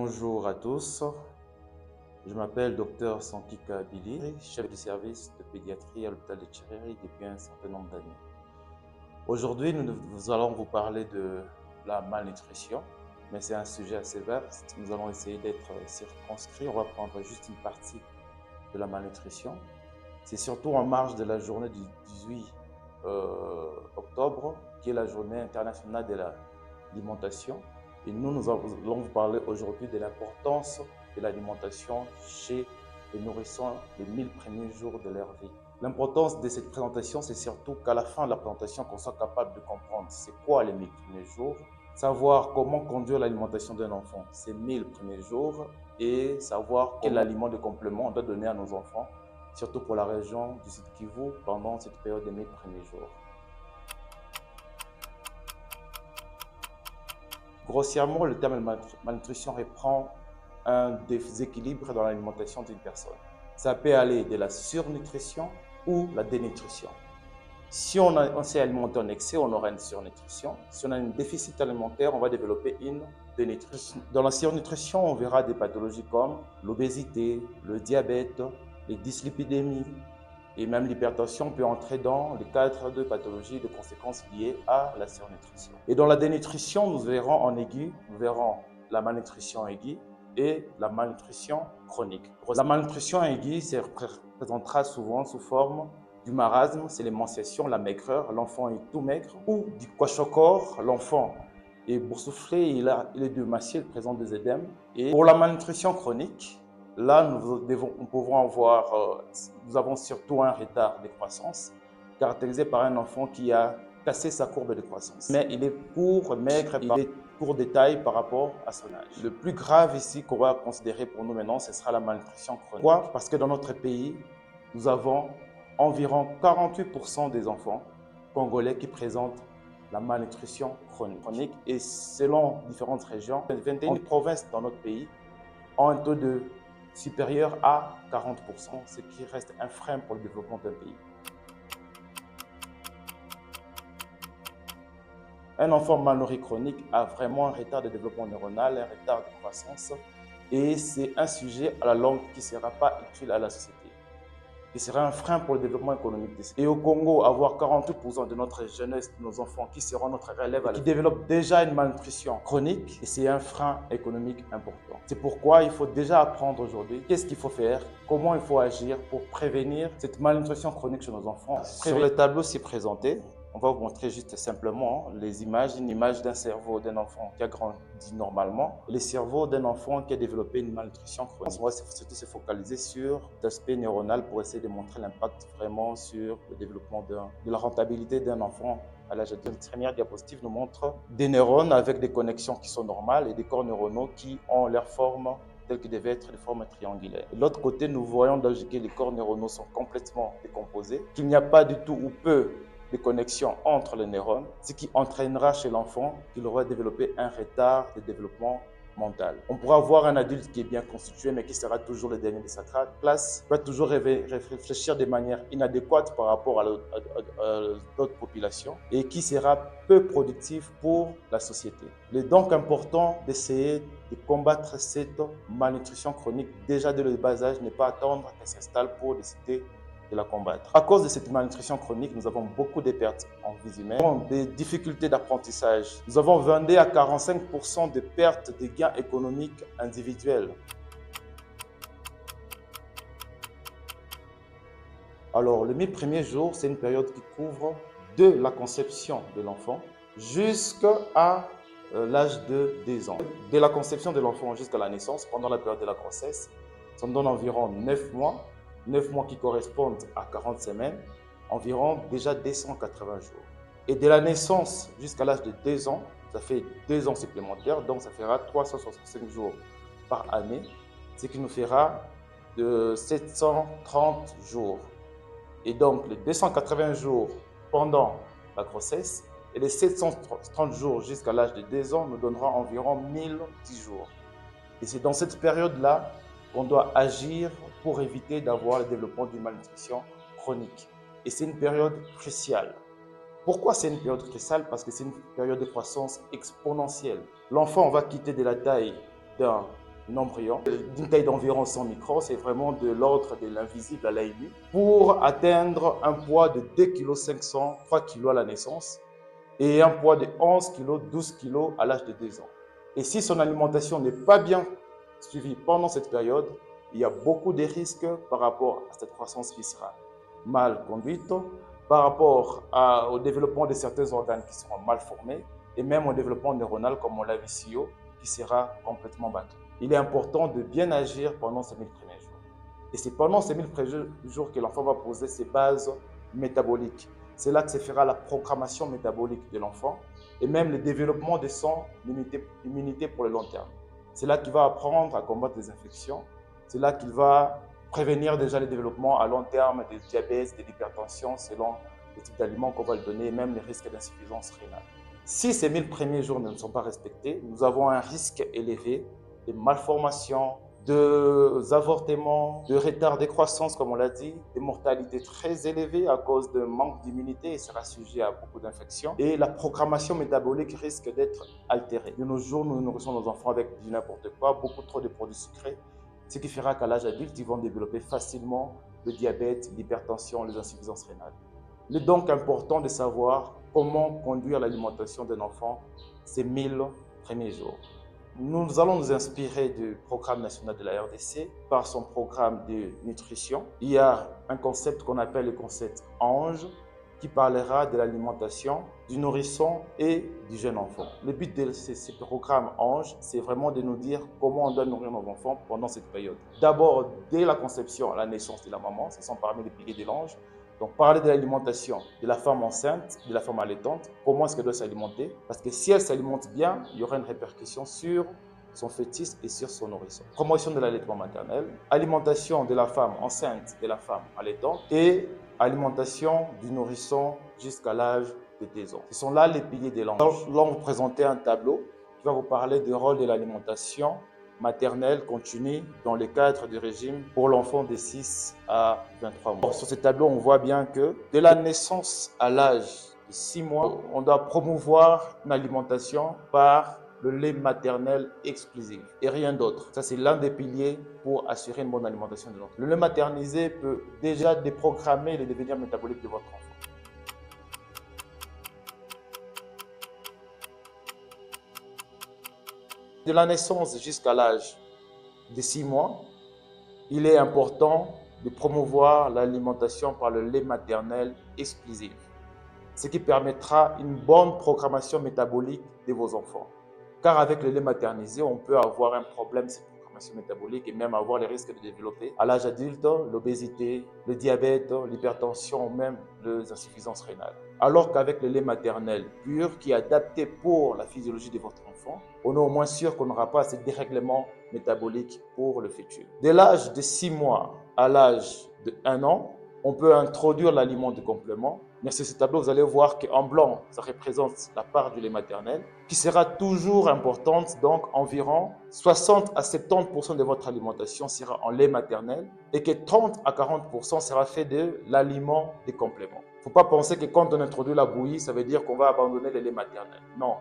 Bonjour à tous, je m'appelle Dr Sankika Billy, chef du service de pédiatrie à l'hôpital de Tchiriri depuis un certain nombre d'années. Aujourd'hui, nous allons vous parler de la malnutrition, mais c'est un sujet assez vaste. Nous allons essayer d'être circonscrits. On va prendre juste une partie de la malnutrition. C'est surtout en marge de la journée du 18 octobre, qui est la journée internationale de l'alimentation. Et nous allons vous parler aujourd'hui de l'importance de l'alimentation chez les nourrissons les 1000 premiers jours de leur vie. L'importance de cette présentation, c'est surtout qu'à la fin de la présentation, qu'on soit capable de comprendre c'est quoi les 1000 premiers jours, savoir comment conduire l'alimentation d'un enfant ces 1000 premiers jours et savoir quel aliment de complément on doit donner à nos enfants, surtout pour la région du Sud Kivu pendant cette période des 1000 premiers jours. Grossièrement, le terme malnutrition reprend un déséquilibre dans l'alimentation d'une personne. Ça peut aller de la surnutrition ou la dénutrition. Si on s'est alimenté en excès, on aura une surnutrition. Si on a un déficit alimentaire, on va développer une dénutrition. Dans la surnutrition, on verra des pathologies comme l'obésité, le diabète, les dyslipidémies et même l'hypertension peut entrer dans le cadre de pathologies de conséquences liées à la surnutrition. Et dans la dénutrition, nous verrons en aigu, nous verrons la malnutrition aiguë et la malnutrition chronique. La malnutrition aiguë se représentera souvent sous forme du marasme, c'est l'émanciation, la maigreur, l'enfant est tout maigre, ou du kwashiorkor, l'enfant est boursouflé, il est démacié, il présente des édèmes. Et pour la malnutrition chronique, là, nous avons surtout un retard de croissance caractérisé par un enfant qui a cassé sa courbe de croissance. Mais il est court, maigre, il est court de taille par rapport à son âge. Le plus grave ici qu'on va considérer pour nous maintenant, ce sera la malnutrition chronique. Pourquoi? Parce que dans notre pays, nous avons environ 48% des enfants congolais qui présentent la malnutrition chronique. Et selon différentes régions, 21 provinces dans notre pays ont un taux de supérieur à 40%, ce qui reste un frein pour le développement d'un pays. Un enfant mal nourri chronique a vraiment un retard de développement neuronal, un retard de croissance, et c'est un sujet à la longue qui ne sera pas utile à la société, qui sera un frein pour le développement économique. Et au Congo, avoir 48% de notre jeunesse, de nos enfants qui seront notre relève, qui développent déjà une malnutrition chronique, et c'est un frein économique important. C'est pourquoi il faut déjà apprendre aujourd'hui qu'est-ce qu'il faut faire, comment il faut agir pour prévenir cette malnutrition chronique chez nos enfants. Sur le tableau ci présenté, on va vous montrer juste simplement les images, une image d'un cerveau d'un enfant qui a grandi normalement, et le cerveau d'un enfant qui a développé une malnutrition chronique. On va surtout se focaliser sur l'aspect neuronal pour essayer de montrer l'impact vraiment sur le développement de la rentabilité d'un enfant à l'âge adulte. La première diapositive nous montre des neurones avec des connexions qui sont normales et des corps neuronaux qui ont leur forme telles qu'ils devaient être de forme triangulaire. De l'autre côté, nous voyons que les corps neuronaux sont complètement décomposés, qu'il n'y a pas du tout ou peu de connexion entre les neurones, ce qui entraînera chez l'enfant qu'il aura développé un retard de développement mental. On pourra avoir un adulte qui est bien constitué, mais qui sera toujours le dernier de sa classe, va toujours réfléchir de manière inadéquate par rapport à d'autres populations et qui sera peu productif pour la société. Il est donc important d'essayer de combattre cette malnutrition chronique déjà dès le bas âge, ne pas attendre qu'elle s'installe pour décider de la combattre. À cause de cette malnutrition chronique, nous avons beaucoup de pertes en vie humaine, des difficultés d'apprentissage. Nous avons 22 à 45% de pertes de gains économiques individuels. Alors, les 1000 premiers jours, c'est une période qui couvre de la conception de l'enfant jusqu'à l'âge de 2 ans. De la conception de l'enfant jusqu'à la naissance, pendant la période de la grossesse, ça nous donne environ 9 mois. 9 mois qui correspondent à 40 semaines, environ déjà 280 jours. Et de la naissance jusqu'à l'âge de 2 ans, ça fait 2 ans supplémentaires, donc ça fera 365 jours par année, ce qui nous fera de 730 jours. Et donc les 280 jours pendant la grossesse et les 730 jours jusqu'à l'âge de 2 ans nous donnera environ 1010 jours. Et c'est dans cette période-là qu'on doit agir pour éviter d'avoir le développement d'une malnutrition chronique. Et c'est une période cruciale. Pourquoi c'est une période cruciale? Parce que c'est une période de croissance exponentielle. L'enfant va quitter de la taille d'un un embryon d'une taille d'environ 100 microns, c'est vraiment de l'ordre de l'invisible à l'œil nu, pour atteindre un poids de 2,5 kg, 3 kg à la naissance et un poids de 11 kg, 12 kg à l'âge de 2 ans. Et si son alimentation n'est pas bien suivie pendant cette période, il y a beaucoup de risques par rapport à cette croissance qui sera mal conduite, par rapport au développement de certains organes qui seront mal formés et même au développement neuronal, comme on l'a vu ici, qui sera complètement battu. Il est important de bien agir pendant ces 1000 premiers jours. Et c'est pendant ces 1000 premiers jours que l'enfant va poser ses bases métaboliques. C'est là que se fera la programmation métabolique de l'enfant et même le développement de son immunité pour le long terme. C'est là qu'il va apprendre à combattre les infections. C'est là qu'il va prévenir déjà le développement à long terme des diabètes, de l'hypertension selon le type d'aliments qu'on va lui donner et même les risques d'insuffisance rénale. Si ces 1000 premiers jours ne sont pas respectés, nous avons un risque élevé de malformations, d'avortements, de retard de croissance, comme on l'a dit, de mortalité très élevée à cause de manque d'immunité et sera sujet à beaucoup d'infections. Et la programmation métabolique risque d'être altérée. De nos jours, nous nourrissons nos enfants avec du n'importe quoi, beaucoup trop de produits sucrés, ce qui fera qu'à l'âge adulte, ils vont développer facilement le diabète, l'hypertension, les insuffisances rénales. Il est donc important de savoir comment conduire l'alimentation d'un enfant ces 1000 premiers jours. Nous allons nous inspirer du programme national de la RDC par son programme de nutrition. Il y a un concept qu'on appelle le concept ANGE qui parlera de l'alimentation du nourrisson et du jeune enfant. Le but de ce programme ANGE, c'est vraiment de nous dire comment on doit nourrir nos enfants pendant cette période. D'abord, dès la conception à la naissance de la maman, ce sont parmi les piliers de l'ANGE. Donc, parler de l'alimentation de la femme enceinte, de la femme allaitante, comment est-ce qu'elle doit s'alimenter? Parce que si elle s'alimente bien, il y aura une répercussion sur son fœtus et sur son nourrisson. Promotion de l'allaitement maternel, alimentation de la femme enceinte, de la femme allaitante et alimentation du nourrisson jusqu'à l'âge de 2 ans. Ce sont là les piliers de l'ANGE. Là, on vous présenter un tableau qui va vous parler du rôle de l'alimentation maternelle continue dans le cadre du régime pour l'enfant de 6 à 23 mois. Sur ce tableau, on voit bien que de la naissance à l'âge de 6 mois, on doit promouvoir une alimentation par le lait maternel exclusif et rien d'autre. Ça, c'est l'un des piliers pour assurer une bonne alimentation de l'enfant. Le lait maternisé peut déjà déprogrammer le devenir métabolique de votre enfant. De la naissance jusqu'à l'âge de 6 mois, il est important de promouvoir l'alimentation par le lait maternel exclusif, ce qui permettra une bonne programmation métabolique de vos enfants. Car avec le lait maternisé, on peut avoir un problème de cette programmation métabolique et même avoir les risques de développer à l'âge adulte l'obésité, le diabète, l'hypertension ou même les insuffisances rénales. Alors qu'avec le lait maternel pur, qui est adapté pour la physiologie de votre enfant, on est au moins sûr qu'on n'aura pas ces dérèglements métaboliques pour le futur. Dès l'âge de 6 mois à l'âge de 1 an, on peut introduire l'aliment de complément. Mais sur ce tableau, vous allez voir qu'en blanc, ça représente la part du lait maternel, qui sera toujours importante, donc environ 60 à 70% de votre alimentation sera en lait maternel et que 30 à 40% sera fait de l'aliment de complément. Il ne faut pas penser que quand on introduit la bouillie, ça veut dire qu'on va abandonner le lait maternel. Non,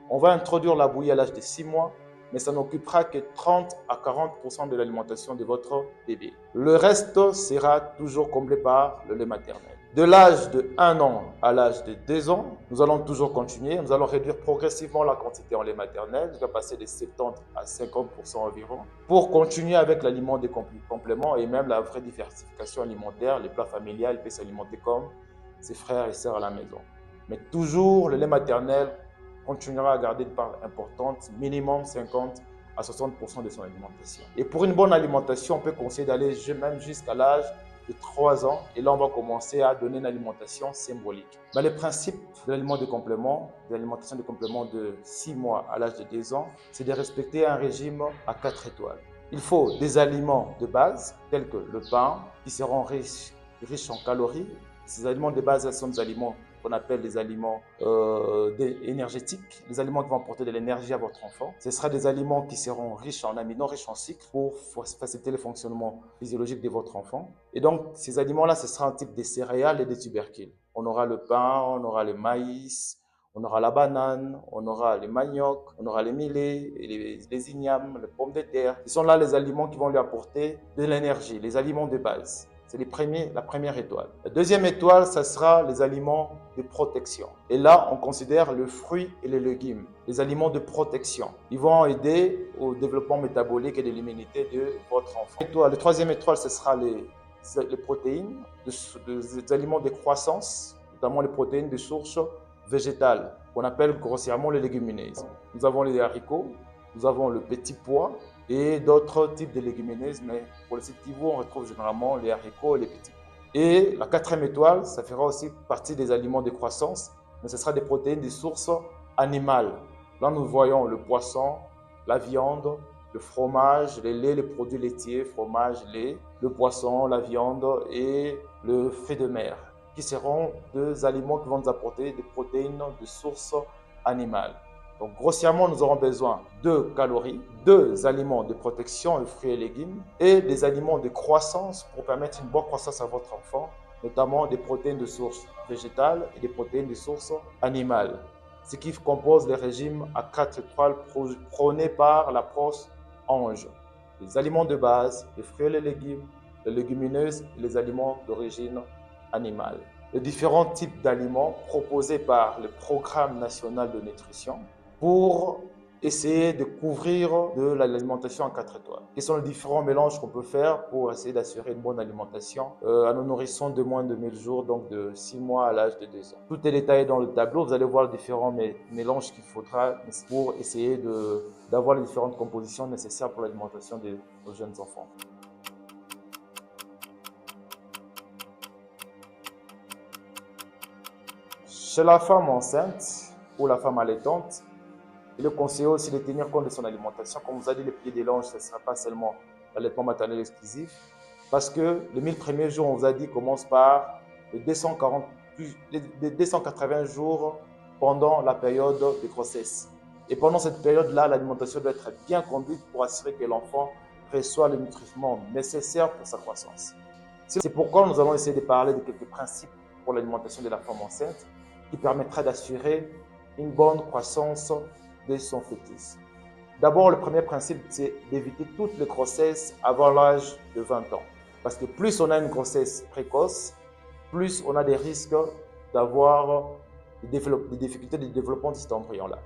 on va introduire la bouillie à l'âge de 6 mois, mais ça n'occupera que 30 à 40% de l'alimentation de votre bébé. Le reste sera toujours comblé par le lait maternel. De l'âge de 1 an à l'âge de 2 ans, nous allons toujours continuer. Nous allons réduire progressivement la quantité en lait maternel. Je vais passer de 70 à 50% environ pour continuer avec l'aliment des compléments et même la vraie diversification alimentaire. Les plats familiaux, il peut s'alimenter comme ses frères et sœurs à la maison. Mais toujours le lait maternel continuera à garder une part importante, minimum 50 à 60% de son alimentation. Et pour une bonne alimentation, on peut conseiller d'aller même jusqu'à l'âge de 3 ans. Et là, on va commencer à donner une alimentation symbolique. Mais le principe de l'aliment de complément, de l'alimentation de complément de 6 mois à l'âge de 2 ans, c'est de respecter un régime à 4 étoiles. Il faut des aliments de base, tels que le pain, qui seront riches en calories. Ces aliments de base sont des aliments qu'on appelle des aliments énergétiques, les aliments qui vont apporter de l'énergie à votre enfant. Ce sera des aliments qui seront riches en amidons, riches en sucre pour faciliter le fonctionnement physiologique de votre enfant. Et donc, ces aliments-là, ce sera un type de céréales et de tubercules. On aura le pain, on aura le maïs, On aura la banane, on aura les maniocs, on aura les millets, et les ignames, les pommes de terre. Ce sont là les aliments qui vont lui apporter de l'énergie, les aliments de base. C'est la première étoile. La deuxième étoile, ça sera les aliments de protection. Et là, on considère le fruit et les légumes, les aliments de protection. Ils vont aider au développement métabolique et de l'immunité de votre enfant. La troisième étoile, ce sera les protéines, des aliments de croissance, notamment les protéines de source végétale, qu'on appelle grossièrement les légumineuses. Nous avons les haricots, nous avons le petit pois et d'autres types de légumineuses, mais pour les cultivos, on retrouve généralement les haricots et les petits pois. Et la quatrième étoile, ça fera aussi partie des aliments de croissance, mais ce sera des protéines de source animale. Là, nous voyons le poisson, la viande, le fromage, les laits, les produits laitiers, fromage, lait, le poisson, la viande et le fruit de mer, qui seront des aliments qui vont nous apporter des protéines de source animale. Donc, grossièrement, nous aurons besoin de calories, deux aliments de protection, les fruits et légumes, et des aliments de croissance pour permettre une bonne croissance à votre enfant, notamment des protéines de source végétale et des protéines de source animale. Ce qui compose les régimes à 4 étoiles prônés par l'approche Ange. Les aliments de base, les fruits et les légumes, les légumineuses et les aliments d'origine animale. Les différents types d'aliments proposés par le Programme national de nutrition pour essayer de couvrir de l'alimentation en 4 étoiles. Quels sont les différents mélanges qu'on peut faire pour essayer d'assurer une bonne alimentation à nos nourrissons de moins de 1000 jours, donc de 6 mois à l'âge de 2 ans. Tout est détaillé dans le tableau. Vous allez voir les différents mélanges qu'il faudra pour essayer d'avoir les différentes compositions nécessaires pour l'alimentation de nos jeunes enfants. Chez la femme enceinte ou la femme allaitante, il est conseillé aussi de tenir compte de son alimentation. Comme on vous a dit, le pied des langes, ce ne sera pas seulement l'allaitement maternel exclusif, parce que les 1000 premiers jours, on vous a dit, commencent par les 280 jours pendant la période de grossesse. Et pendant cette période-là, l'alimentation doit être bien conduite pour assurer que l'enfant reçoit les nutriments nécessaires pour sa croissance. C'est pourquoi nous allons essayer de parler de quelques principes pour l'alimentation de la femme enceinte qui permettra d'assurer une bonne croissance de son fœtus. D'abord, le premier principe, c'est d'éviter toutes les grossesses avant l'âge de 20 ans. Parce que plus on a une grossesse précoce, plus on a des risques d'avoir des difficultés de développement de cet embryon-là.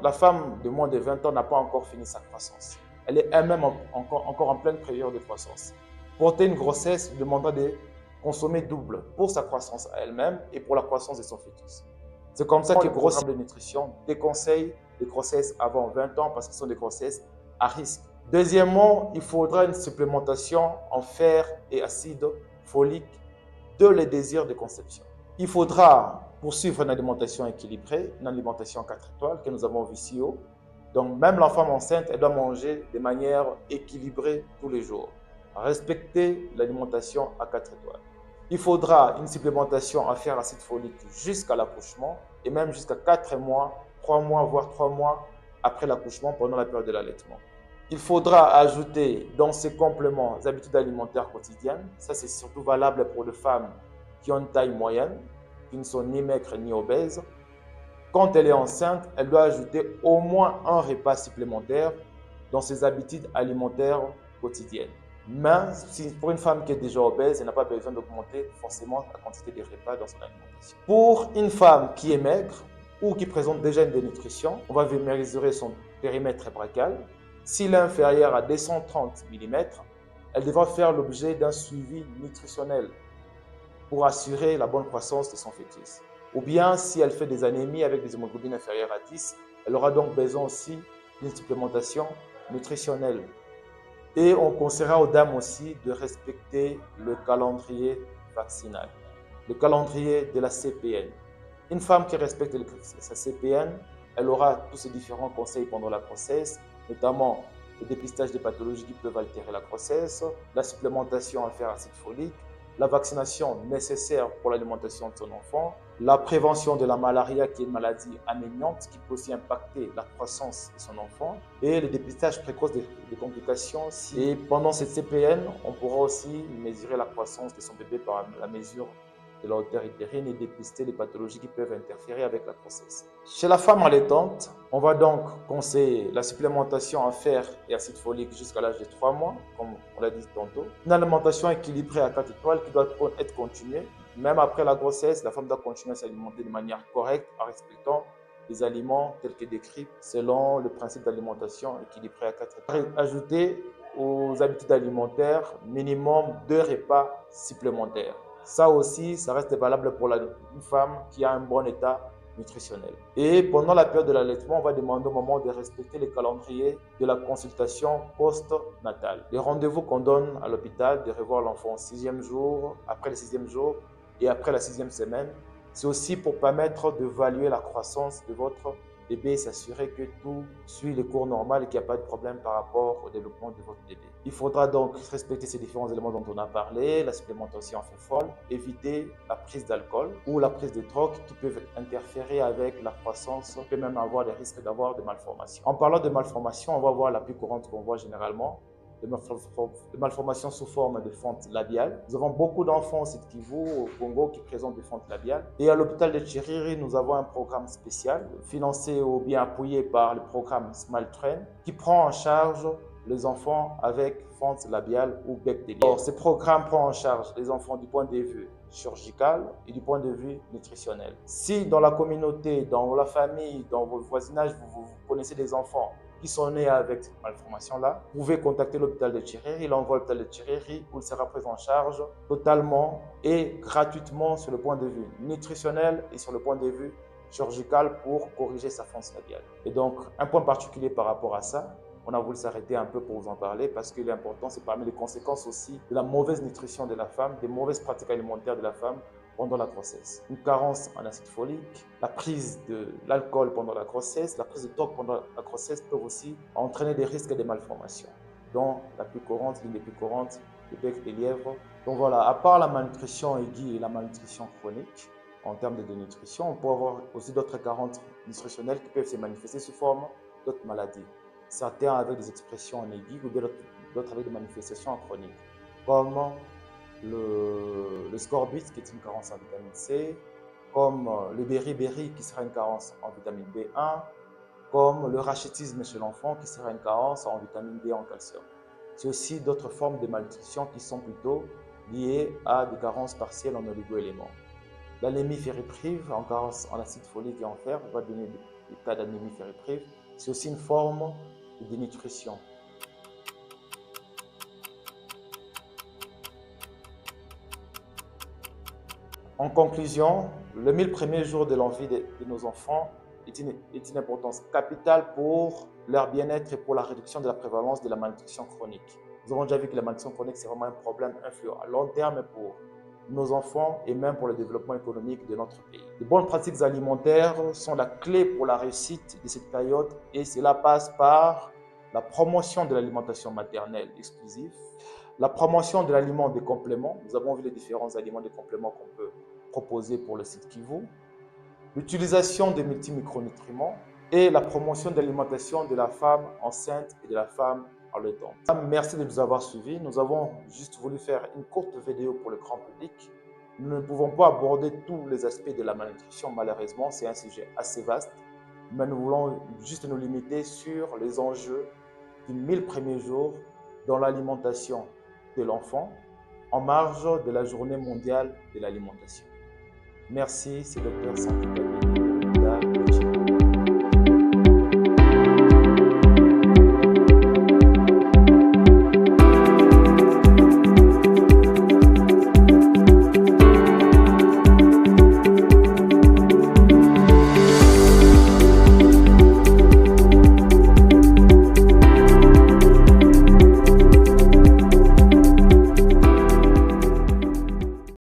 La femme de moins de 20 ans n'a pas encore fini sa croissance. Elle est elle-même encore en pleine période de croissance. Porter une grossesse demandera de consommer double pour sa croissance à elle-même et pour la croissance de son fœtus. C'est comme ça que le programme de nutrition déconseille les grossesses avant 20 ans parce que ce sont des grossesses à risque. Deuxièmement, il faudra une supplémentation en fer et acide folique de les désirs de conception. Il faudra poursuivre une alimentation équilibrée, une alimentation 4 étoiles que nous avons vu ici haut. Donc, même la femme enceinte, elle doit manger de manière équilibrée tous les jours. Respecter l'alimentation à 4 étoiles. Il faudra une supplémentation en fer acide folique jusqu'à l'accouchement et même jusqu'à 4 mois, 3 mois, voire 3 mois après l'accouchement pendant la période de l'allaitement. Il faudra ajouter dans ces compléments les habitudes alimentaires quotidiennes. Ça, c'est surtout valable pour les femmes qui ont une taille moyenne, qui ne sont ni maigres ni obèses. Quand elle est enceinte, elle doit ajouter au moins un repas supplémentaire dans ses habitudes alimentaires quotidiennes. Mais pour une femme qui est déjà obèse, elle n'a pas besoin d'augmenter forcément la quantité de repas dans son alimentation. Pour une femme qui est maigre ou qui présente déjà une dénutrition, on va mesurer son périmètre brachial. S'il est inférieur à 230 mm, elle devra faire l'objet d'un suivi nutritionnel pour assurer la bonne croissance de son fœtus. Ou bien, si elle fait des anémies avec des hémoglobines inférieures à 10, elle aura donc besoin aussi d'une supplémentation nutritionnelle. Et on conseillera aux dames aussi de respecter le calendrier vaccinal, le calendrier de la CPN. Une femme qui respecte sa CPN, elle aura tous ces différents conseils pendant la grossesse, notamment le dépistage des pathologies qui peuvent altérer la grossesse, la supplémentation en fer acide folique, la vaccination nécessaire pour l'alimentation de son enfant, la prévention de la malaria qui est une maladie anémiante qui peut aussi impacter la croissance de son enfant et le dépistage précoce des complications. Et pendant cette CPN, on pourra aussi mesurer la croissance de son bébé par la mesure de la hauteur utérine et dépister les pathologies qui peuvent interférer avec la grossesse. Chez la femme allaitante, on va donc conseiller la supplémentation en fer et acide folique jusqu'à l'âge de 3 mois, comme on l'a dit tantôt. Une alimentation équilibrée à 4 étoiles qui doit être continuée. Même après la grossesse, la femme doit continuer à s'alimenter de manière correcte en respectant les aliments tels que décrits selon le principe d'alimentation équilibrée à 4 étoiles. Ajouter aux habitudes alimentaires minimum 2 repas supplémentaires. Ça aussi, ça reste valable pour une femme qui a un bon état nutritionnel. Et pendant la période de l'allaitement, on va demander au moment de respecter les calendriers de la consultation post-natale. Les rendez-vous qu'on donne à l'hôpital, de revoir l'enfant au 6e jour, après le 6e jour et après la 6e semaine, c'est aussi pour permettre d'évaluer la croissance de votre bébé et s'assurer que tout suit les cours normaux et qu'il n'y a pas de problème par rapport au développement de votre bébé. Il faudra donc respecter ces différents éléments dont on a parlé, la supplémentation en fait folle, éviter la prise d'alcool ou la prise de drogue qui peuvent interférer avec la croissance, on peut même avoir des risques d'avoir des malformations. En parlant de malformations, on va voir la plus courante qu'on voit généralement, de malformations sous forme de fente labiale. Nous avons beaucoup d'enfants au Sud Kivu, au Congo, qui présentent des fentes labiales. Et à l'hôpital de Tchiriri, nous avons un programme spécial, financé ou bien appuyé par le programme Smile Train, qui prend en charge les enfants avec fente labiale ou bec de lièvre. Ce programme prend en charge les enfants du point de vue chirurgical et du point de vue nutritionnel. Si dans la communauté, dans la famille, dans vos voisinages, vous connaissez des enfants qui sont nés avec cette malformation-là, vous pouvez contacter l'hôpital de Tchiriri. L'envoie à l'hôpital de Tchiriri où il sera pris en charge totalement et gratuitement sur le point de vue nutritionnel et sur le point de vue chirurgical pour corriger sa fente labiale. Et donc, un point particulier par rapport à ça, on a voulu s'arrêter un peu pour vous en parler parce que l'important, c'est parmi les conséquences aussi de la mauvaise nutrition de la femme, des mauvaises pratiques alimentaires de la femme pendant la grossesse. Une carence en acide folique, la prise de l'alcool pendant la grossesse, la prise de drogue pendant la grossesse peuvent aussi entraîner des risques de malformations, dont la plus courante, l'une des plus courantes, le bec de lièvre. Donc voilà, à part la malnutrition aiguë et la malnutrition chronique, en termes de nutrition, on peut avoir aussi d'autres carences nutritionnelles qui peuvent se manifester sous forme d'autres maladies. Certains avec des expressions en aigu ou d'autres avec des manifestations en chronique, comme le scorbut qui est une carence en vitamine C, comme le beriberi qui sera une carence en vitamine B1, comme le rachitisme chez l'enfant qui sera une carence en vitamine D en calcium. C'est aussi d'autres formes de malnutrition qui sont plutôt liées à des carences partielles en oligo-éléments. L'anémie ferriprive en carence en acide folique et en fer va donner des cas d'anémie ferriprive. C'est aussi une forme de dénutrition. En conclusion, les 1000 premiers jours de l'envie de nos enfants est une importance capitale pour leur bien-être et pour la réduction de la prévalence de la malnutrition chronique. Nous avons déjà vu que la malnutrition chronique, c'est vraiment un problème influent à long terme pour nos enfants et même pour le développement économique de notre pays. Les bonnes pratiques alimentaires sont la clé pour la réussite de cette période et cela passe par la promotion de l'alimentation maternelle exclusive, la promotion de l'aliment des compléments. Nous avons vu les différents aliments des compléments qu'on peut proposer pour le Sud Kivu, l'utilisation des multimicronutriments et la promotion de l'alimentation de la femme enceinte et de la femme allaitante. Merci de nous avoir suivis. Nous avons juste voulu faire une courte vidéo pour le grand public. Nous ne pouvons pas aborder tous les aspects de la malnutrition, malheureusement, c'est un sujet assez vaste, mais nous voulons juste nous limiter sur les enjeux des 1000 premiers jours dans l'alimentation de l'enfant en marge de la journée mondiale de l'alimentation. Merci, c'est Dr. Santi Kabi.